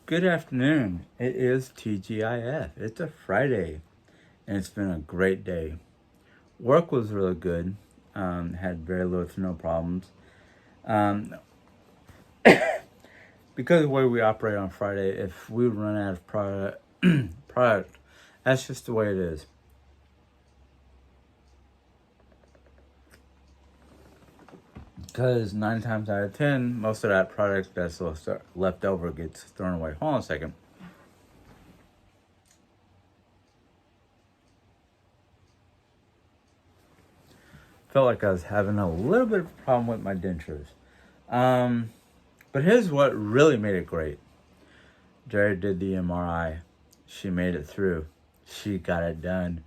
Good afternoon. It is TGIF. It's a Friday, and it's been a great day. Work was really good. Had very little to no problems. Um, because of the way we operate on Friday, if we run out of product, that's just the way it is. Because 9 times out of 10, most of that product that's left over gets thrown away. Hold on a second. Felt like I was having a little bit of a problem with my dentures. Um, but here's what really made it great. Jerry did the MRI. She made it through. She got it done.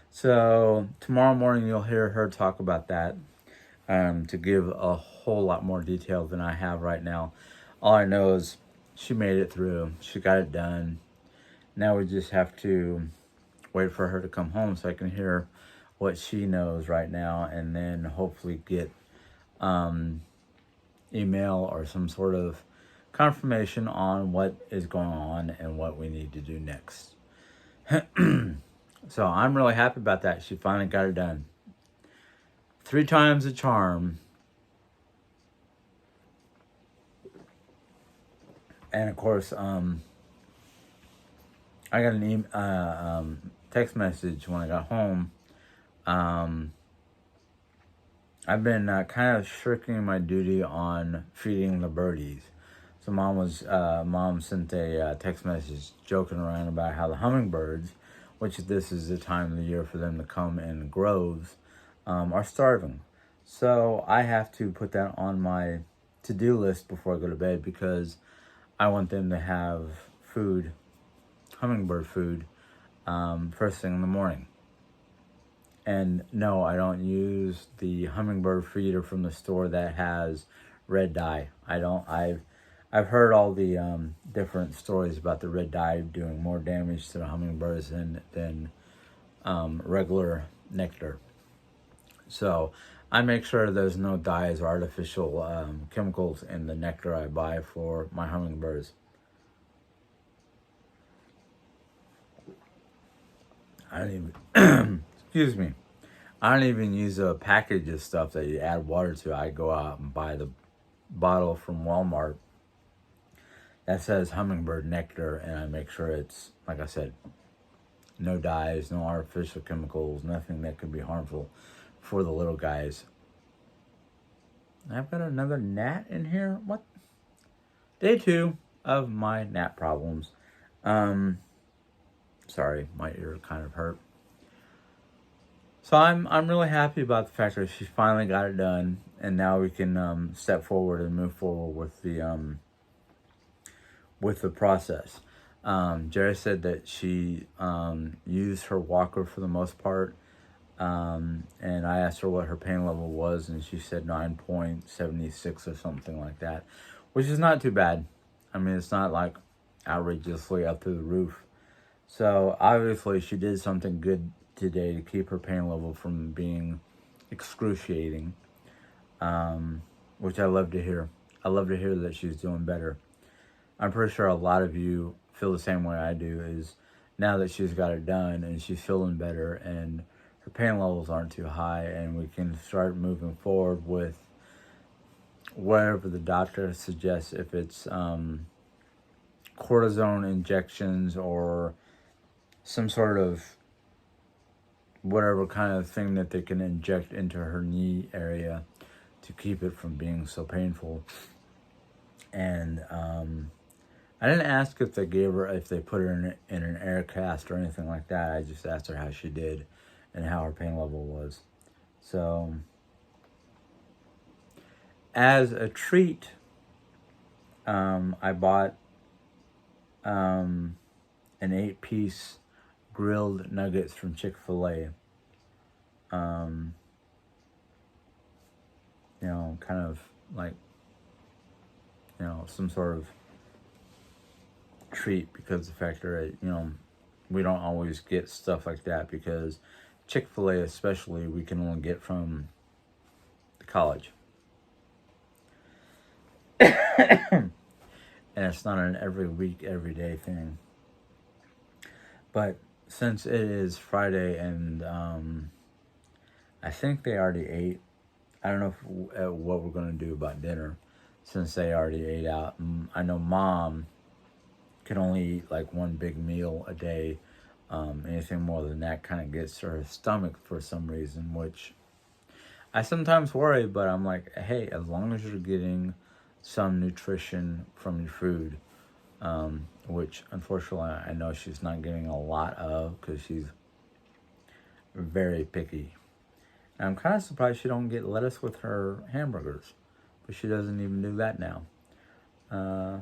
So tomorrow morning you'll hear her talk about that to give a whole lot more detail than I have right now. All I know is she made it through. She got it done. Now we just have to wait for her to come home so I can hear what she knows right now, and then hopefully get email or some sort of confirmation on what is going on and what we need to do next. So I'm really happy about that. She finally got it done. 3 times the charm. And of course, I got an text message when I got home. I've been kind of shirking my duty on feeding the birdies. So mom sent a text message joking around about how the hummingbirds, which this is the time of the year for them to come in groves, are starving. So I have to put that on my to-do list before I go to bed because I want them to have food, hummingbird food, first thing in the morning. And no, I don't use the hummingbird feeder from the store that has red dye. I've heard all the different stories about the red dye doing more damage to the hummingbirds than regular nectar. So I make sure there's no dyes or artificial chemicals in the nectar I buy for my hummingbirds. I don't even, excuse me. I don't even use a package of stuff that you add water to. I go out and buy the bottle from Walmart that says hummingbird nectar, and I make sure it's, like I said, no dyes, no artificial chemicals, nothing that could be harmful for the little guys. I've got another gnat in here. What? Day 2 of my gnat problems. Sorry, my ear kind of hurt. So I'm really happy about the fact that she finally got it done, and now we can step forward and move forward with the process. Jerry said that she used her walker for the most part, and I asked her what her pain level was, and she said 9.76 or something like that, which is not too bad. I mean, it's not like outrageously up to the roof. So obviously she did something good today to keep her pain level from being excruciating, which I love to hear. I love to hear that she's doing better. I'm pretty sure a lot of you feel the same way I do, is now that she's got it done and she's feeling better and her pain levels aren't too high, and we can start moving forward with whatever the doctor suggests, if it's cortisone injections or some sort of whatever kind of thing that they can inject into her knee area to keep it from being so painful. And I didn't ask if they put her in an air cast or anything like that. I just asked her how she did and how her pain level was. So as a treat, I bought an 8-piece grilled nuggets from Chick-fil-A. Kind of like, some sort of treat, because the fact that, we don't always get stuff like that, because Chick-fil-A especially, we can only get from the college. and it's not an every week, every day thing. But since it is Friday and I think they already ate, I don't know what we're going to do about dinner since they already ate out. I know mom can only eat like one big meal a day. Anything more than that kind of gets her stomach for some reason, which I sometimes worry, but I'm like, hey, as long as you're getting some nutrition from your food, which unfortunately I know she's not getting a lot of because she's very picky. And I'm kind of surprised she don't get lettuce with her hamburgers, but she doesn't even do that now. Uh,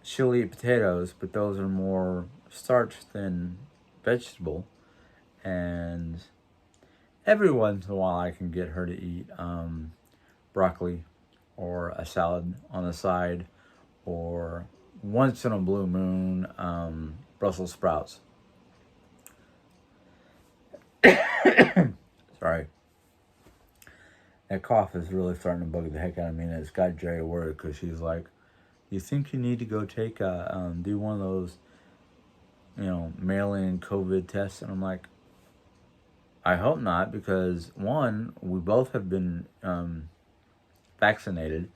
she'll eat potatoes, but those are more starch than vegetable. And every once in a while, I can get her to eat broccoli or a salad on the side, or once in a blue moon, Brussels sprouts. Sorry. That cough is really starting to bug the heck out of me, and it's got Jerry worried because she's like, "You think you need to go take do one of those, mail-in COVID tests?" And I'm like, "I hope not, because one, we both have been vaccinated,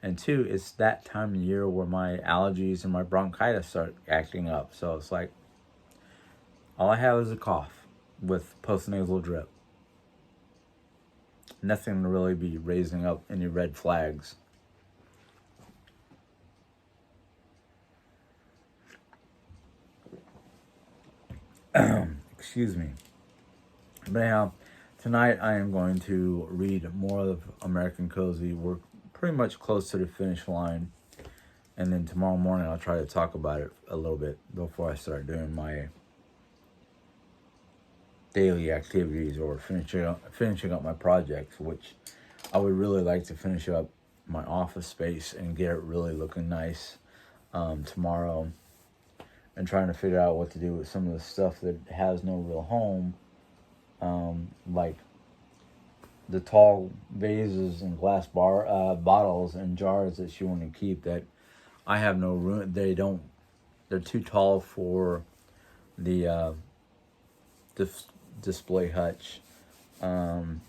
and two, it's that time of year where my allergies and my bronchitis start acting up. So it's like, all I have is a cough with postnasal drip. Nothing to really be raising up any red flags." Excuse me. But anyhow, tonight I am going to read more of American Cozy. We're pretty much close to the finish line. And then tomorrow morning I'll try to talk about it a little bit before I start doing my daily activities or finishing up my projects, which I would really like to finish up my office space and get it really looking nice tomorrow, and trying to figure out what to do with some of the stuff that has no real home, like the tall vases and glass bottles and jars that she wanted to keep that I have no room. They're too tall for the display hutch. Um,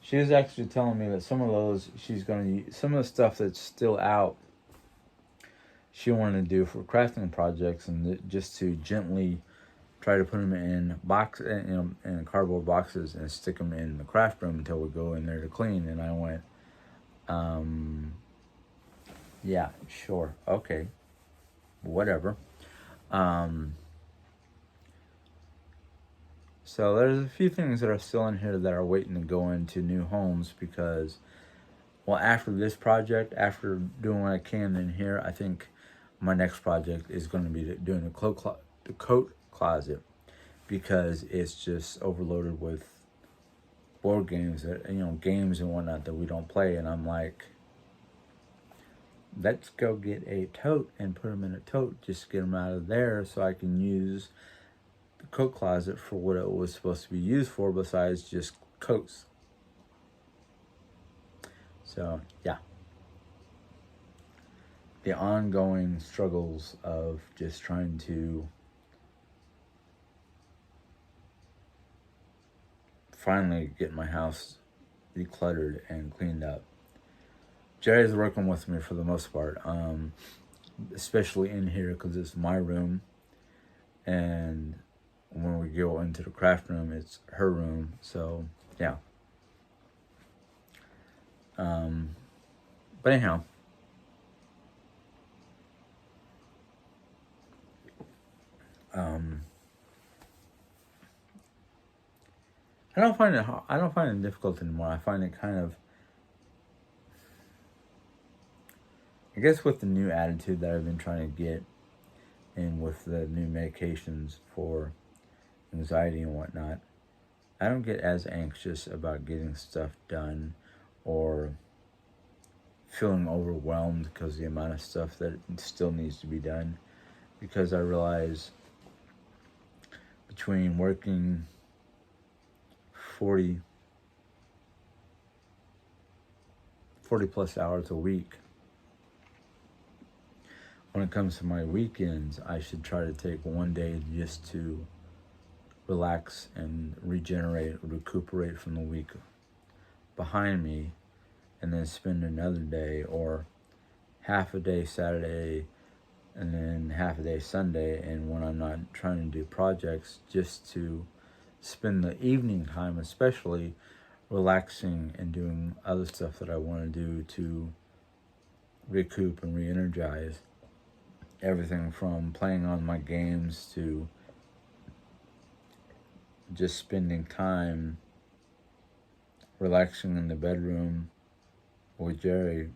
she was actually telling me that some of those she's going to use, some of the stuff that's still out, she wanted to do for crafting projects, and just to gently try to put them in in cardboard boxes and stick them in the craft room until we go in there to clean. And I went, yeah, sure, okay, whatever. Um, so there's a few things that are still in here that are waiting to go into new homes because, well, after this project, after doing what I can in here, I think my next project is going to be doing the coat closet, because it's just overloaded with board games games and whatnot that we don't play. And I'm like, let's go get a tote and put them in a tote, just get them out of there so I can use the coat closet for what it was supposed to be used for, besides just coats. So yeah, the ongoing struggles of just trying to finally get my house decluttered and cleaned up. Jerry's working with me for the most part, especially in here because it's my room, and when we go into the craft room, it's her room. So yeah. But anyhow, I don't find it difficult anymore. I find it kind of, I guess, with the new attitude that I've been trying to get, and with the new medications for anxiety and whatnot, I don't get as anxious about getting stuff done or feeling overwhelmed because the amount of stuff that still needs to be done, because I realize between working 40 plus hours a week when it comes to my weekends, I should try to take one day just to relax and regenerate, recuperate from the week behind me, and then spend another day or half a day Saturday and then half a day Sunday. And when I'm not trying to do projects, just to spend the evening time, especially relaxing and doing other stuff that I want to do to recoup and re-energize. Everything from playing on my games to just spending time relaxing in the bedroom with Jerry,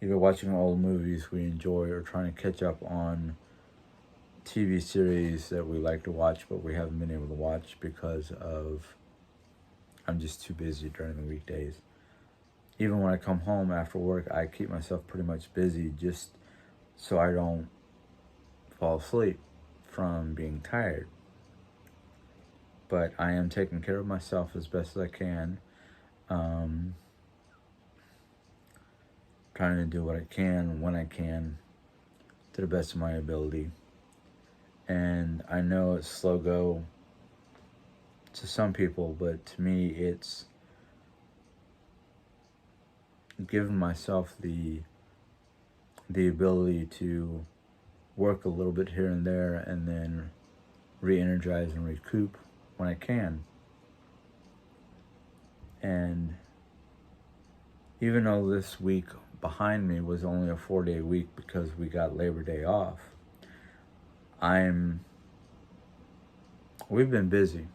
either watching old movies we enjoy or trying to catch up on TV series that we like to watch but we haven't been able to watch because of I'm just too busy during the weekdays. Even when I come home after work, I keep myself pretty much busy just so I don't fall asleep from being tired. But I am taking care of myself as best as I can. Trying to do what I can when I can to the best of my ability. And I know it's slow go to some people, but to me it's giving myself the ability to work a little bit here and there and then re-energize and recoup when I can. And even though this week behind me was only a 4-day week because we got Labor Day off, we've been busy.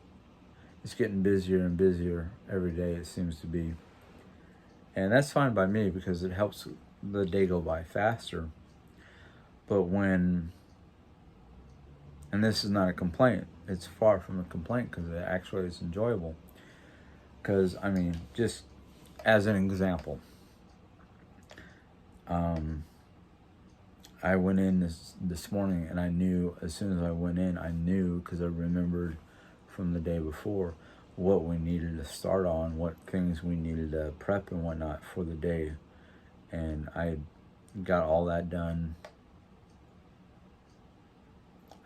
It's getting busier and busier every day, it seems to be. And that's fine by me because it helps the day go by faster. But and this is not a complaint, it's far from a complaint because it actually is enjoyable. Because, I mean, just as an example, I went in this morning and I knew, as soon as I went in, I knew because I remembered from the day before what we needed to start on, what things we needed to prep and whatnot for the day. And I got all that done,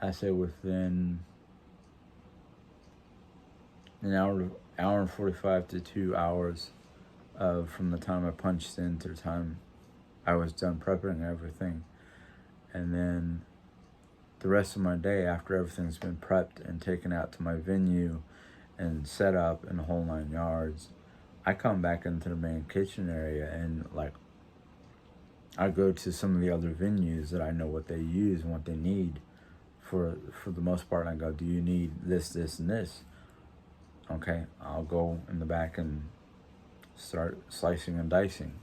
I say within an hour and 45 to 2 hours from the time I punched in to the time I was done prepping everything. And then the rest of my day, after everything's been prepped and taken out to my venue and set up in the whole 9 yards, I come back into the main kitchen area and I go to some of the other venues that I know what they use and what they need for the most part. I go, do you need this, this, and this? Okay, I'll go in the back and start slicing and dicing.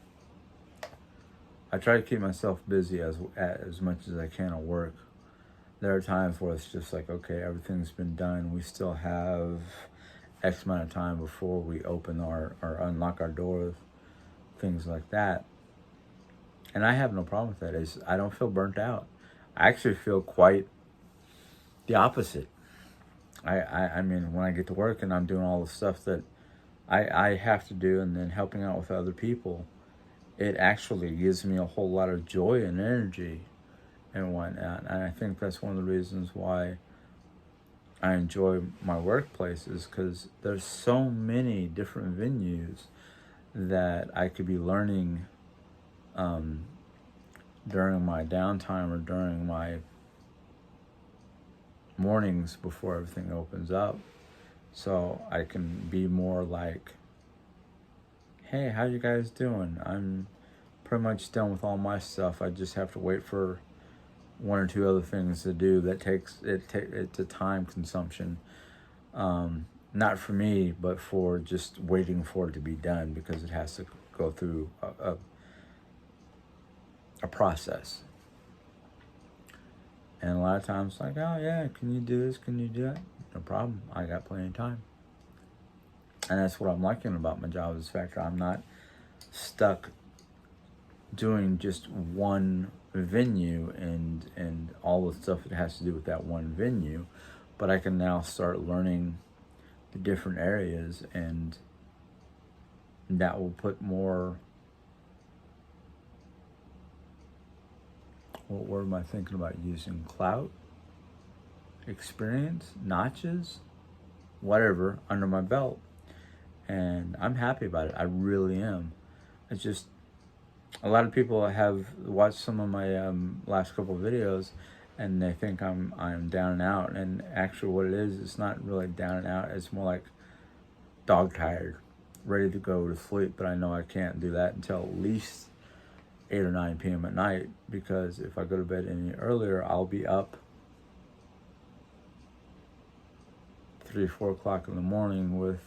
I try to keep myself busy as much as I can at work. There are times where it's just like, okay, everything's been done. We still have X amount of time before we open or unlock our doors, things like that. And I have no problem with that. I don't feel burnt out. I actually feel quite the opposite. I mean, when I get to work and I'm doing all the stuff that I have to do and then helping out with other people, it actually gives me a whole lot of joy and energy and whatnot. And I think that's one of the reasons why I enjoy my workplace, is because there's so many different venues that I could be learning during my downtime or during my mornings before everything opens up. So I can be more like, hey, how you guys doing? I'm pretty much done with all my stuff. I just have to wait for one or two other things to do. That it's a time consumption. Not for me, but for just waiting for it to be done, because it has to go through a process. And a lot of times, like, oh yeah, can you do this? Can you do that? No problem. I got plenty of time. And that's what I'm liking about my job, is the fact that I'm not stuck doing just one venue and all the stuff that has to do with that one venue, but I can now start learning the different areas, and that will put more what word am I thinking about using? Clout, experience, notches, whatever, under my belt. And I'm happy about it. I really am. It's just, a lot of people have watched some of my last couple of videos, and they think I'm down and out. And actually, what it is, it's not really down and out. It's more like dog tired, ready to go to sleep. But I know I can't do that until at least 8 or 9 p.m. at night, because if I go to bed any earlier, I'll be up 3 or 4 o'clock in the morning with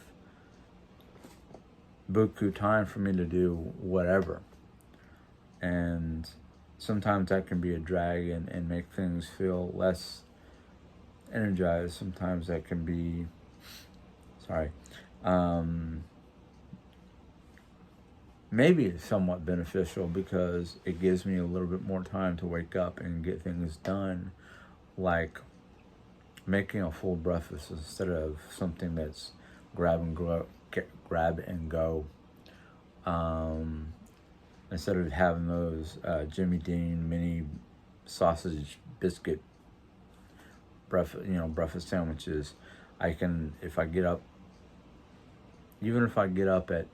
buku time for me to do whatever. And sometimes that can be a drag and make things feel less energized. Sometimes that can be, maybe somewhat beneficial, because it gives me a little bit more time to wake up and get things done, like making a full breakfast instead of something that's grab and go. Instead of having those Jimmy Dean mini sausage biscuit breakfast sandwiches, I can, if I get up, even if I get up at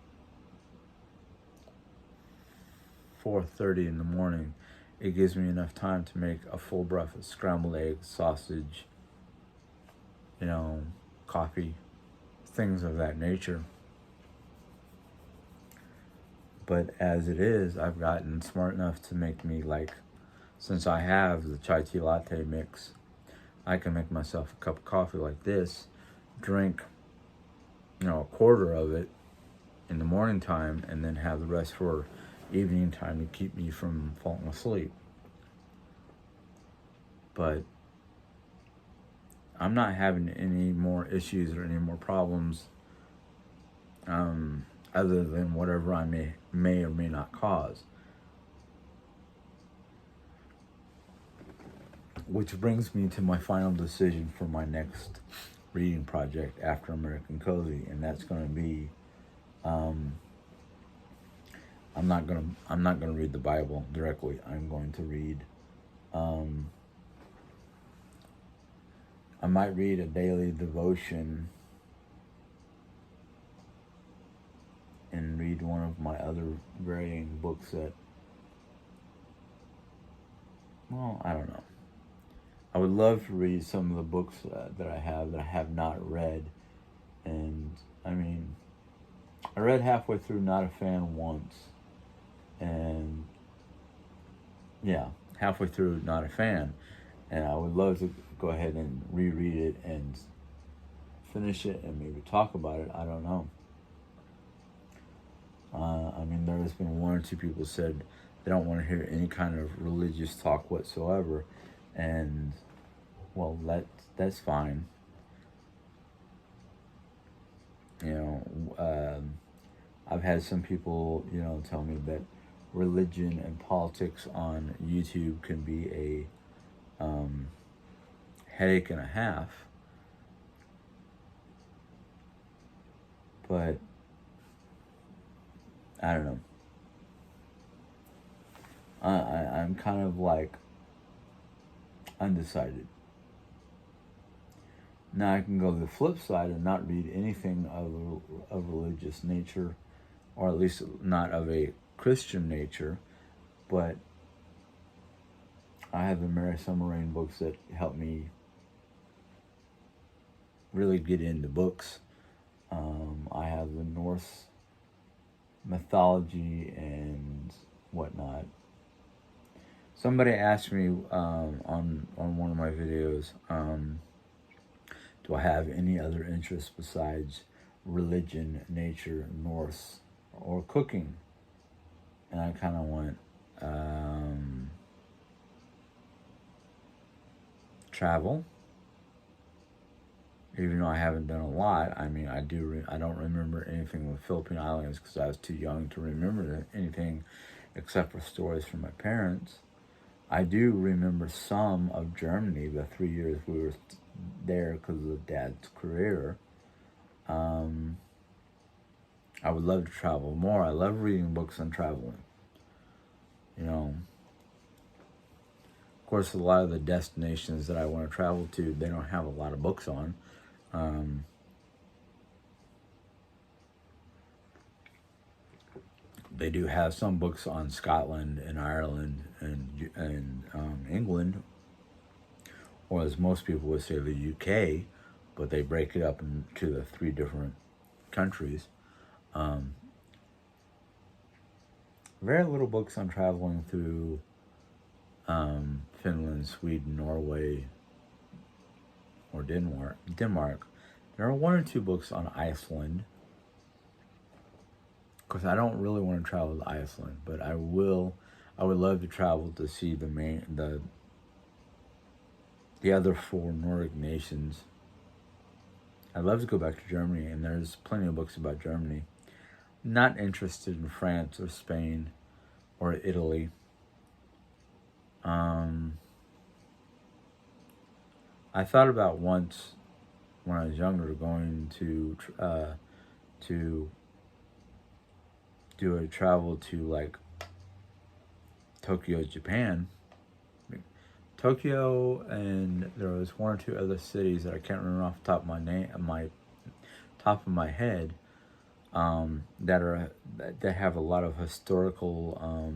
4:30 in the morning, it gives me enough time to make a full breakfast: scrambled eggs, sausage, coffee, things of that nature. But as it is, I've gotten smart enough to make me, like, since I have the chai tea latte mix, I can make myself a cup of coffee like this, drink, a quarter of it in the morning time, and then have the rest for evening time to keep me from falling asleep. But I'm not having any more issues or any more problems, other than whatever I may or may not cause. Which brings me to my final decision for my next reading project after American Cozy, and that's going to be, I'm not gonna read the Bible directly. I'm going to read, I might read a daily devotion and read one of my other varying books that, I don't know. I would love to read some of the books that I have not read. And I mean, I read halfway through Not a Fan once, and halfway through Not a Fan, and I would love to go ahead and reread it and finish it and maybe talk about it. I don't know. I mean, there has been 1 or 2 people said they don't want to hear any kind of religious talk whatsoever, and well, that's fine. I've had some people, tell me that religion and politics on YouTube can be a headache and a half. But I don't know. I'm kind of like undecided. Now I can go to the flip side and not read anything of religious nature, or at least not of a Christian nature, but I have the Mary Summer Rain books that help me really get into books. I have the Norse mythology and whatnot. Somebody asked me on one of my videos, do I have any other interests besides religion, nature, Norse, or cooking? And I kind of went, travel. Even though I haven't done a lot, I mean, I don't remember anything with Philippine Islands because I was too young to remember anything except for stories from my parents. I do remember some of Germany, the 3 years we were there because of Dad's career. I would love to travel more. I love reading books and traveling. course, a lot of the destinations that I want to travel to, they don't have a lot of books on. Um, they do have some books on Scotland and Ireland and England, or as most people would say, the UK, but they break it up into the three different countries. Um, Very little books on traveling through Finland, Sweden, Norway, or Denmark. There are one or two books on Iceland. Because I don't really want to travel to Iceland, but I will. I would love to travel to see the other four Nordic nations. I'd love to go back to Germany, and there's plenty of books about Germany. Not interested in France or Spain or Italy. I thought about once when I was younger going to do a travel to like Tokyo, Japan. Tokyo, and there was one or two other cities that I can't remember off the top of my head, that have a lot of historical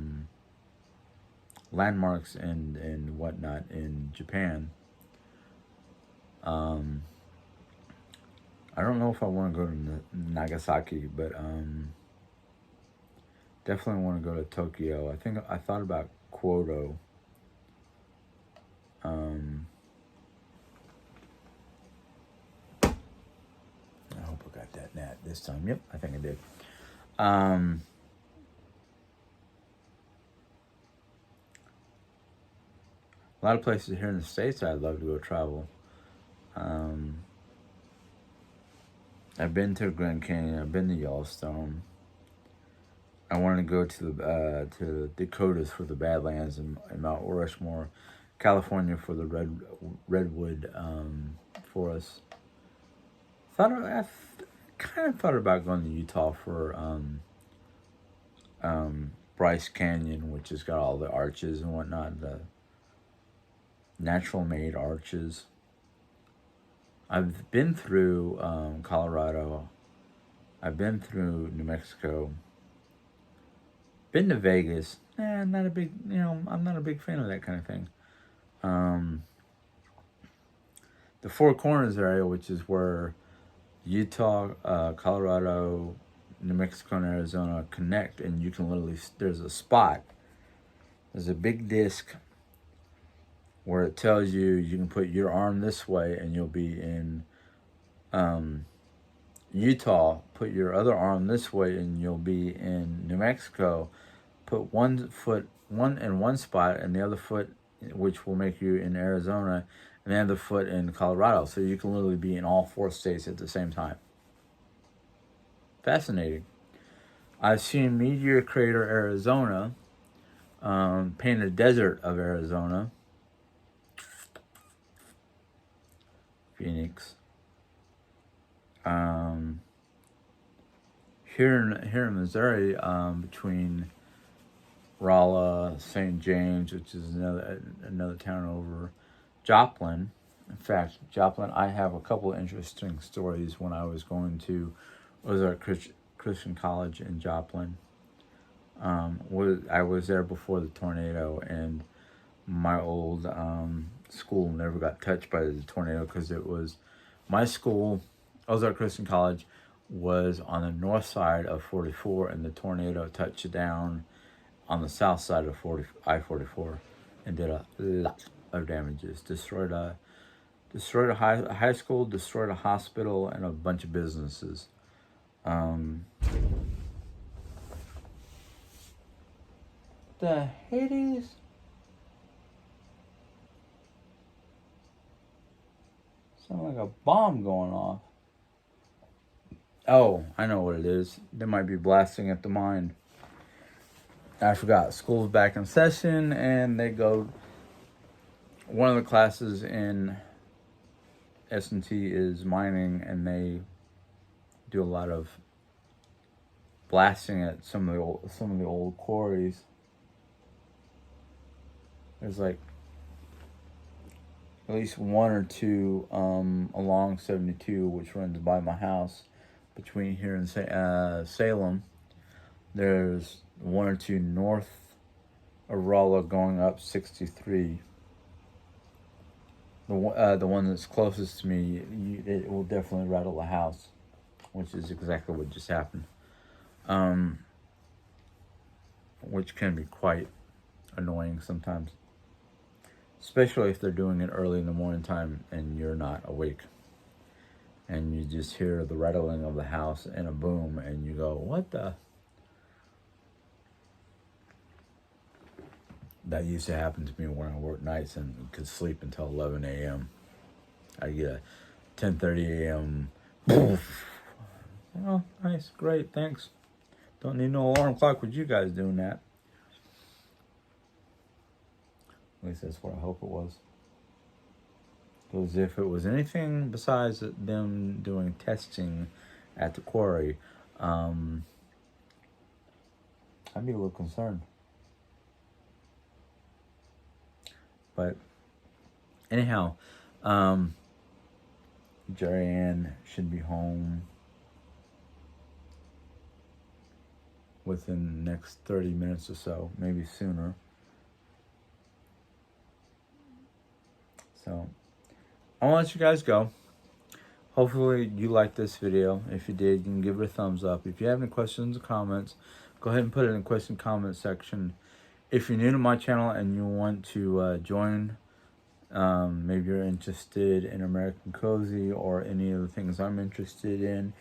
landmarks and whatnot in Japan. I don't know if I want to go to Nagasaki, but definitely want to go to Tokyo. I thought about Kyoto. I hope I got that nat this time. Yep, I think I did. A lot of places here in the States I'd love to go travel. I've been to Grand Canyon. I've been to Yellowstone. I want to go to the Dakotas for the Badlands and Mount Rushmore, California for the redwood forests. I kind of thought about going to Utah for Bryce Canyon, which has got all the arches and whatnot, the natural made arches. I've been through Colorado. I've been through New Mexico. Been to Vegas. I'm not a big fan of that kind of thing. The Four Corners area, which is where Utah, Colorado, New Mexico, and Arizona connect, and you can literally, there's a big disc where it tells you can put your arm this way and you'll be in Utah. Put your other arm this way and you'll be in New Mexico. Put one foot in one spot and the other foot, which will make you in Arizona, and the other foot in Colorado. So you can literally be in all four states at the same time. Fascinating. I've seen Meteor Crater, Arizona, Painted Desert of Arizona, Phoenix. Here in Missouri, between Rolla, St. James, which is another town over, Joplin. In fact, Joplin, I have a couple of interesting stories when I was going to Ozark Christian College in Joplin. I was there before the tornado, and my old school never got touched by the tornado because it was my school, Ozark Christian College, was on the north side of 44, and the tornado touched down on the south side of I-44 and did a lot of damages. Destroyed a high school, destroyed a hospital, and a bunch of businesses. The Hades. Sound like a bomb going off. Oh, I know what it is. They might be blasting at the mine. I forgot. School's back in session, and they go. One of the classes in S&T is mining, and they do a lot of blasting at some of the old quarries. There's like at least one or two along 72, which runs by my house between here and Salem. There's one or two north of Rolla going up 63. The one that's closest to me, it will definitely rattle the house, which is exactly what just happened. Which can be quite annoying sometimes, especially if they're doing it early in the morning time and you're not awake, and you just hear the rattling of the house and a boom, and you go, what the? That used to happen to me when I worked nights and could sleep until 11 a.m. I get a 10:30 a.m. Oh, nice, great, thanks. Don't need no alarm clock with you guys doing that. At least that's what I hope it was. Because if it was anything besides them doing testing at the quarry, I'd be a little concerned. But anyhow, Jerry Ann should be home within the next 30 minutes or so, maybe sooner. So I'll let you guys go. Hopefully you liked this video. If you did, you can give it a thumbs up. If you have any questions or comments, go ahead and put it in the question comment section. If you're new to my channel and you want to join, maybe you're interested in American Cozy or any of the things I'm interested in,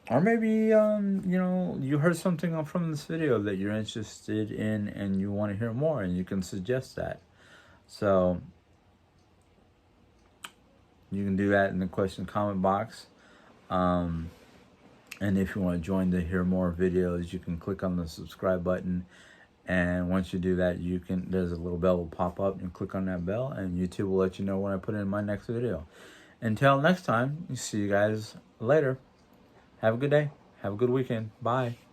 or maybe you heard something from this video that you're interested in and you want to hear more, and you can suggest that. So you can do that in the question comment box. And if you want to join to hear more videos, you can click on the subscribe button. And once you do that, there's a little bell will pop up, and click on that bell, and YouTube will let you know when I put in my next video. Until next time, see you guys later. Have a good day. Have a good weekend. Bye.